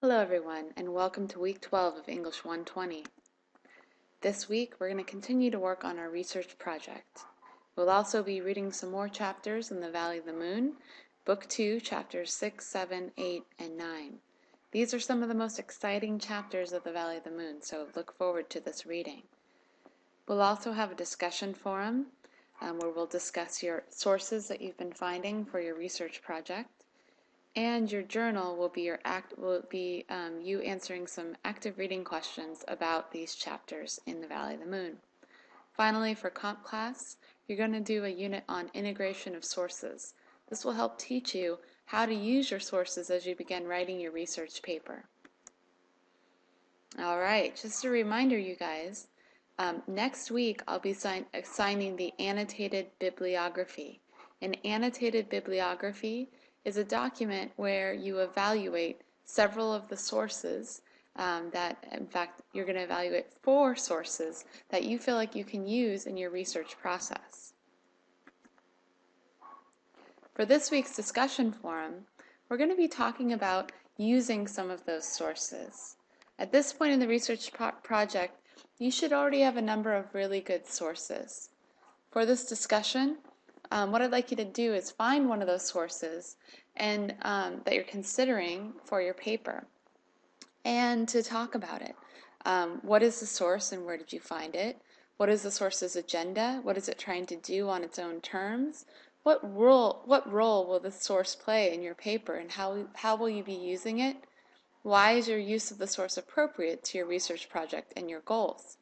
Hello everyone, and welcome to week 12 of English 120. This week we're going to continue to work on our research project. We'll also be reading some more chapters in the Valley of the Moon, Book 2, chapters 6, 7, 8, and 9. These are some of the most exciting chapters of the Valley of the Moon, so look forward to this reading. We'll also have a discussion forum where we'll discuss your sources that you've been finding for your research project. And your journal will be you answering some active reading questions about these chapters in the Valley of the Moon. Finally, for comp class, you're going to do a unit on integration of sources. This will help teach you how to use your sources as you begin writing your research paper. All right, just a reminder, you guys, next week I'll be assigning the annotated bibliography. An annotated bibliography is a document where you evaluate several of the sources in fact, you're going to evaluate 4 sources that you feel like you can use in your research process. For this week's discussion forum, we're going to be talking about using some of those sources. At this point in the research project, you should already have a number of really good sources. For this discussion, what I'd like you to do is find one of those sources and that you're considering for your paper and to talk about it. What is the source and where did you find it? What is the source's agenda? What is it trying to do on its own terms? What role will this source play in your paper, and how will you be using it? Why is your use of the source appropriate to your research project and your goals?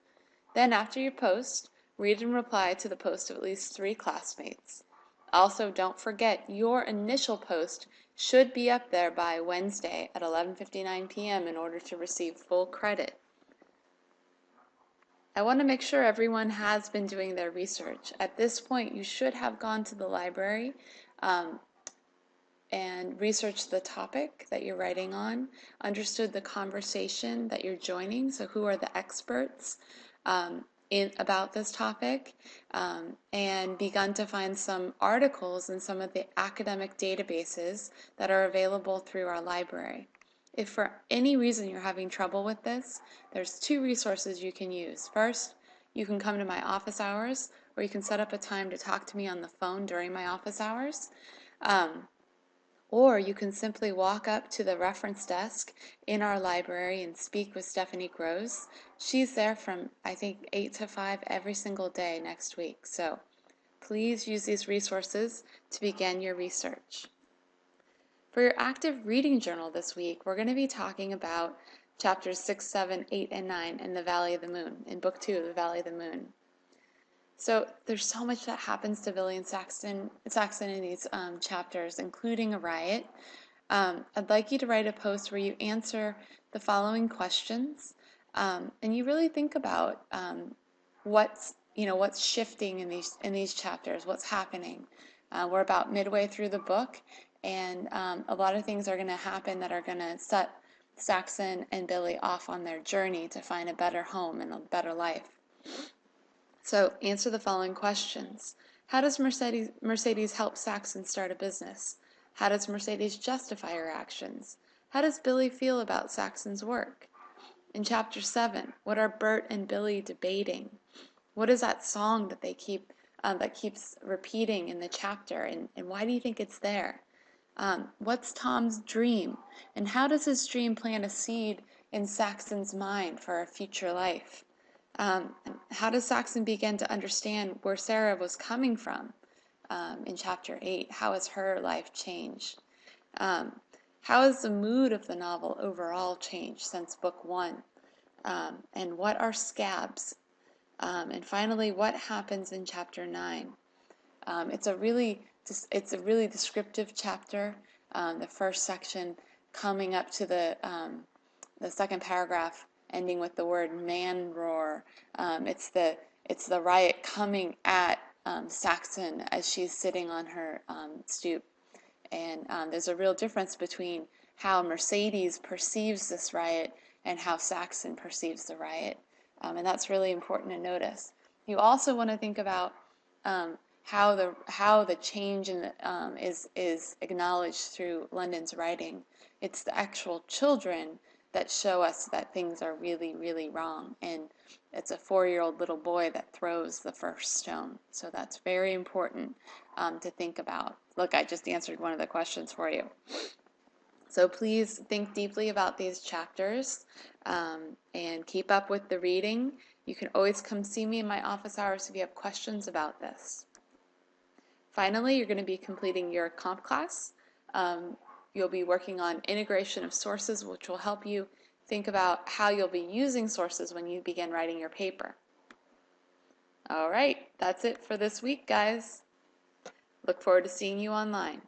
Then after your post, read and reply to the post of at least 3 classmates. Also, don't forget your initial post should be up there by Wednesday at 11:59 p.m. in order to receive full credit. I want to make sure everyone has been doing their research. At this point, you should have gone to the library and researched the topic that you're writing on, understood the conversation that you're joining, so who are the experts about this topic, and begun to find some articles in some of the academic databases that are available through our library. If for any reason you're having trouble with this, there's 2 resources you can use. First, you can come to my office hours, or you can set up a time to talk to me on the phone during my office hours. Or you can simply walk up to the reference desk in our library and speak with Stephanie Gross. She's there from, I think, 8 to 5 every single day next week. So please use these resources to begin your research. For your active reading journal this week, we're going to be talking about chapters 6, 7, 8, and 9 in the Valley of the Moon, in Book 2 of the Valley of the Moon. So there's so much that happens to Billy and Saxon in these chapters, including a riot. I'd like you to write a post where you answer the following questions, and you really think about what's shifting in these chapters, what's happening. We're about midway through the book, and a lot of things are going to happen that are going to set Saxon and Billy off on their journey to find a better home and a better life. So answer the following questions. How does Mercedes help Saxon start a business? How does Mercedes justify her actions? How does Billy feel about Saxon's work? In chapter 7, what are Bert and Billy debating? What is that song that they keeps repeating in the chapter, and why do you think it's there? What's Tom's dream, and how does his dream plant a seed in Saxon's mind for a future life? How does Saxon begin to understand where Sarah was coming from in chapter 8? How has her life changed? How has the mood of the novel overall changed since book 1? And what are scabs? And finally, what happens in chapter 9? It's a really descriptive chapter. The first section coming up to the second paragraph, ending with the word man roar. It's the riot coming at Saxon as she's sitting on her stoop. And there's a real difference between how Mercedes perceives this riot and how Saxon perceives the riot. And that's really important to notice. You also want to think about how the change is acknowledged through London's writing. It's the actual children that show us that things are really, really wrong. And it's a 4-year-old little boy that throws the first stone. So that's very important to think about. Look, I just answered one of the questions for you. So please think deeply about these chapters and keep up with the reading. You can always come see me in my office hours if you have questions about this. Finally, you're going to be completing your comp class. You'll be working on integration of sources, which will help you think about how you'll be using sources when you begin writing your paper. All right, that's it for this week, guys. Look forward to seeing you online.